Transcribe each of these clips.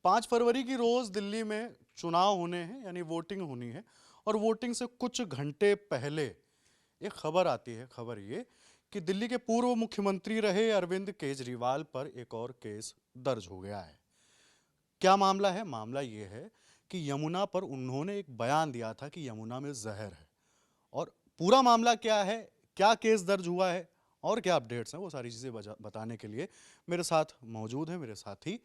5 फरवरी की रोज दिल्ली में चुनाव होने हैं, यानी वोटिंग होनी है। और वोटिंग से कुछ घंटे पहले एक खबर आती है। खबर ये कि दिल्ली के पूर्व मुख्यमंत्री रहे अरविंद केजरीवाल पर एक और केस दर्ज हो गया है। क्या मामला है? मामला ये है कि यमुना पर उन्होंने एक बयान दिया था कि यमुना में जहर है। और पूरा मामला क्या है, क्या केस दर्ज हुआ है और क्या अपडेट्स हैं, वो सारी चीजें बताने के लिए मेरे साथ मौजूद है मेरे साथी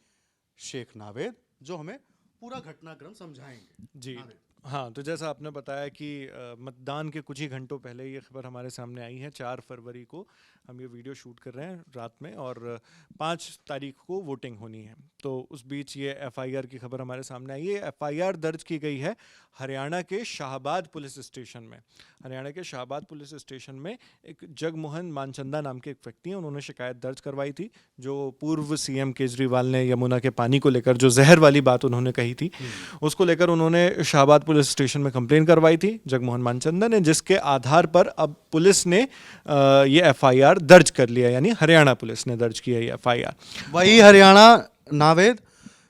शेख नावेद, जो हमें पूरा घटनाक्रम समझाएंगे। जी। नावेद। हाँ, तो जैसा आपने बताया कि मतदान के कुछ ही घंटों पहले ये खबर हमारे सामने आई है। 4 फरवरी को हम ये वीडियो शूट कर रहे हैं रात में, और 5 तारीख को वोटिंग होनी है। तो उस बीच ये एफआईआर की खबर हमारे सामने आई है। एफआईआर दर्ज की गई है हरियाणा के शाहबाद पुलिस स्टेशन में। हरियाणा के शाहबाद पुलिस स्टेशन में एक जगमोहन मानचंदा नाम के एक व्यक्ति हैं, उन्होंने शिकायत दर्ज करवाई थी। जो पूर्व सीएम केजरीवाल ने यमुना के पानी को लेकर जो जहर वाली बात उन्होंने कही थी, उसको लेकर उन्होंने शाहबाद पुलिस स्टेशन में कंप्लेन करवाई थी जगमोहन मानचंदा ने, जिसके आधार पर अब पुलिस ने ये एफआईआर दर्ज कर लिया, यानी हरियाणा पुलिस ने दर्ज किया ये एफआईआर। वही हरियाणा, नावेद,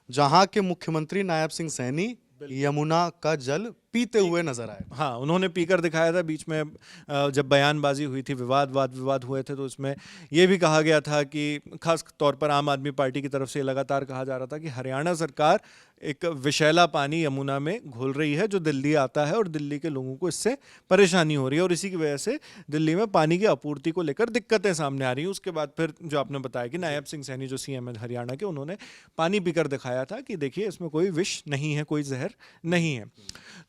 जहां के मुख्यमंत्री नायब सिंह सैनी यमुना का जल पीते हुए नजर आए। हाँ, उन्होंने पीकर दिखाया था। बीच में जब बयानबाजी हुई थी, विवाद हुए थे, तो उसमें यह भी कहा गया था कि खास तौर पर आम आदमी पार्टी की तरफ से लगातार कहा जा रहा था कि हरियाणा सरकार एक विषैला पानी यमुना में घोल रही है, जो दिल्ली आता है और दिल्ली के लोगों को इससे परेशानी हो रही है, और इसी की वजह से दिल्ली में पानी की आपूर्ति को लेकर दिक्कतें सामने आ रही हैं। उसके बाद फिर जो आपने बताया कि नायब सिंह सैनी जो सीएम है हरियाणा के, उन्होंने पानी पीकर दिखाया था कि देखिए इसमें कोई विष नहीं है, कोई जहर नहीं है।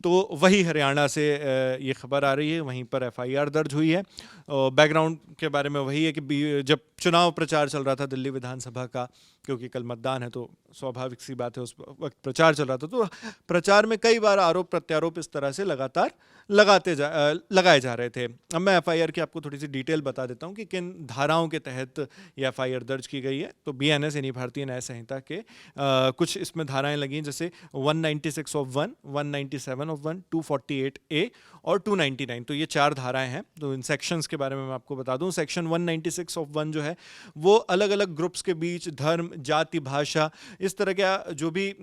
तो वही हरियाणा से ये खबर आ रही है, वहीं पर एफआईआर दर्ज हुई है। बैकग्राउंड के बारे में वही है कि जब चुनाव प्रचार चल रहा था दिल्ली विधानसभा का, क्योंकि कल मतदान है तो स्वाभाविक सी बात है, उस वक्त प्रचार चल रहा था, तो प्रचार में कई बार आरोप प्रत्यारोप इस तरह से लगातार लगाए जा रहे थे। अब मैं एफआईआर की आपको थोड़ी सी डिटेल बता देता हूं कि किन धाराओं के तहत ये एफआईआर दर्ज की गई है। तो बीएनएस यानी भारतीय न्याय संहिता के कुछ इसमें धाराएं लगी, जैसे 196 ऑफ 1, 197 ऑफ 1, 248A और 299। तो ये 4 धाराएं हैं। तो इन सेक्शंस के बारे में मैं आपको बता दूं। सेक्शन 196 ऑफ 1 जो है वो अलग अलग ग्रुप्स के बीच धर्म, जाति, भाषा, इस तरह के जो भी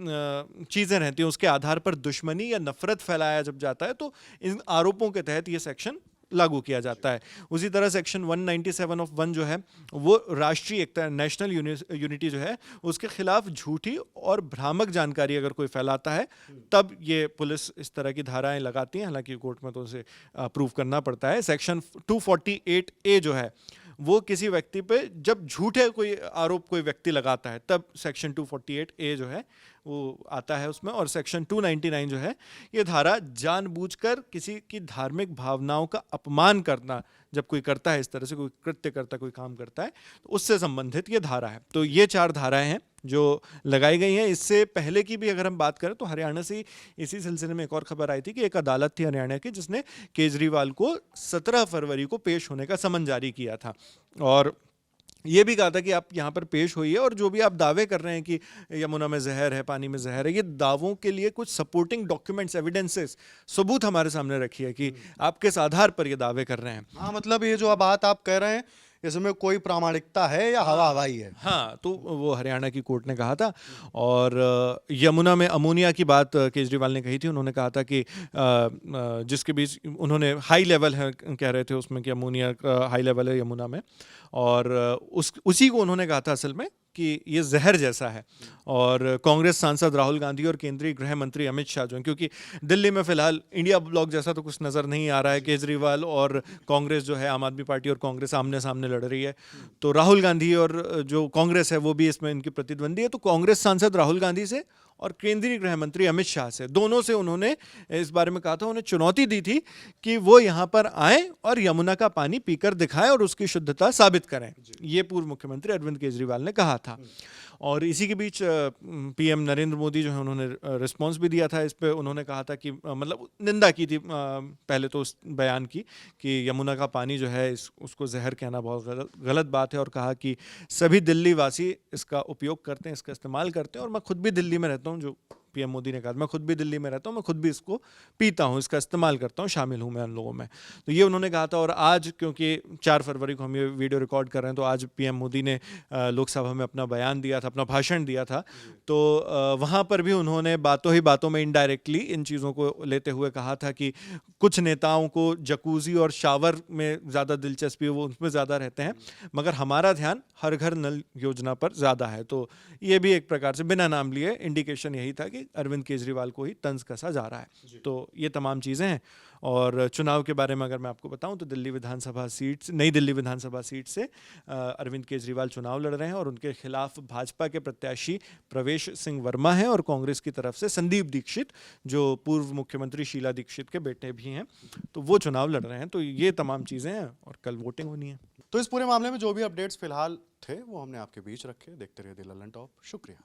चीज़ें रहती हैं उसके आधार पर दुश्मनी या नफरत फैलाया जब जाता है, तो इन आरोपों के तहत ये सेक्शन लागू किया जाता है। उसी तरह सेक्शन 197 ऑफ 1 जो है वो राष्ट्रीय एकता, नेशनल यूनिटी जो है, उसके खिलाफ झूठी और भ्रामक जानकारी अगर कोई फैलाता है तब ये पुलिस इस तरह की धाराएं लगाती हैं। हालांकि कोर्ट में तो उसे प्रूव करना पड़ता है। सेक्शन 248A जो है वो किसी व्यक्ति पे जब झूठे कोई आरोप कोई व्यक्ति लगाता है तब सेक्शन 248A जो है वो आता है उसमें। और सेक्शन 299 जो है ये धारा जानबूझकर किसी की धार्मिक भावनाओं का अपमान करना जब कोई करता है, इस तरह से कोई कृत्य करता है, कोई काम करता है, तो उससे संबंधित ये धारा है। तो ये 4 धाराएं हैं जो लगाई गई हैं। इससे पहले की भी अगर हम बात करें तो हरियाणा से इसी सिलसिले में एक और खबर आई थी कि एक अदालत थी हरियाणा की जिसने केजरीवाल को 17 फरवरी को पेश होने का समन जारी किया था, और ये भी कहा था कि आप यहाँ पर पेश होइए, और जो भी आप दावे कर रहे हैं कि यमुना में जहर है, पानी में जहर है, ये दावों के लिए कुछ सपोर्टिंग डॉक्यूमेंट्स, एविडेंसेस, सबूत हमारे सामने रखिए कि आप किस आधार पर ये दावे कर रहे हैं। हाँ, मतलब ये जो बात आप कह रहे हैं इसमें कोई प्रामाणिकता है या हवा हवाई है? हाँ, तो वो हरियाणा की कोर्ट ने कहा था। और यमुना में अमोनिया की बात केजरीवाल ने कही थी। उन्होंने कहा था कि जिसके बीच उन्होंने हाई लेवल है कह रहे थे उसमें कि अमोनिया का हाई लेवल है यमुना में, और उसी को उन्होंने कहा था असल में कि ये जहर जैसा है। और कांग्रेस सांसद राहुल गांधी और केंद्रीय गृह मंत्री अमित शाह जो हैं, क्योंकि दिल्ली में फिलहाल इंडिया ब्लॉक जैसा तो कुछ नज़र नहीं आ रहा है, केजरीवाल और कांग्रेस जो है, आम आदमी पार्टी और कांग्रेस आमने सामने लड़ रही है, तो राहुल गांधी और जो कांग्रेस है वो भी इसमें इनकी प्रतिद्वंदी है। तो कांग्रेस सांसद राहुल गांधी से और केंद्रीय गृह मंत्री अमित शाह से, दोनों से उन्होंने इस बारे में कहा था, उन्हें चुनौती दी थी कि वो यहाँ पर आए और यमुना का पानी पीकर दिखाएं और उसकी शुद्धता साबित करें। ये पूर्व मुख्यमंत्री अरविंद केजरीवाल ने कहा था। और इसी के बीच पीएम नरेंद्र मोदी जो है उन्होंने रिस्पांस भी दिया था इस पे। उन्होंने कहा था कि मतलब निंदा की थी पहले तो उस बयान की कि यमुना का पानी जो है उसको जहर कहना बहुत गलत बात है, और कहा कि सभी दिल्ली वासी इसका उपयोग करते हैं, इसका इस्तेमाल करते हैं, और मैं खुद भी दिल्ली में रहता हूँ, जो पीएम मोदी ने कहा, मैं खुद भी दिल्ली में रहता हूँ, मैं खुद भी इसको पीता हूँ, इसका इस्तेमाल करता हूँ, शामिल हूँ मैं उन लोगों में। तो ये उन्होंने कहा था। और आज क्योंकि 4 फरवरी को हम ये वीडियो रिकॉर्ड कर रहे हैं, तो आज पीएम मोदी ने लोकसभा में अपना बयान दिया था, अपना भाषण दिया था। तो वहाँ पर भी उन्होंने बातों ही बातों में इनडायरेक्टली इन चीज़ों को लेते हुए कहा था कि कुछ नेताओं को जकूज़ी और शावर में ज़्यादा दिलचस्पी है, वो उसमें ज़्यादा रहते हैं, मगर हमारा ध्यान हर घर नल योजना पर ज़्यादा है। तो ये भी एक प्रकार से बिना नाम लिए इंडिकेशन यही था कि अरविंद केजरीवाल को ही तंज कसा जा रहा है। तो ये तमाम चीज़ें हैं। और चुनाव के बारे में अगर मैं आपको बताऊं तो नई दिल्ली विधानसभा सीट से अरविंद केजरीवाल चुनाव लड़ रहे हैं, और उनके खिलाफ भाजपा के प्रत्याशी प्रवेश सिंह वर्मा हैं, और कांग्रेस की तरफ से संदीप दीक्षित, जो पूर्व मुख्यमंत्री शीला दीक्षित के बेटे भी हैं, तो वो चुनाव लड़ रहे हैं। तो ये तमाम चीज़ें हैं, और कल वोटिंग होनी है। तो इस पूरे मामले में जो भी अपडेट्स फिलहाल थे वो हमने आपके बीच रखे। देखते रहिए द ललन टॉप। शुक्रिया।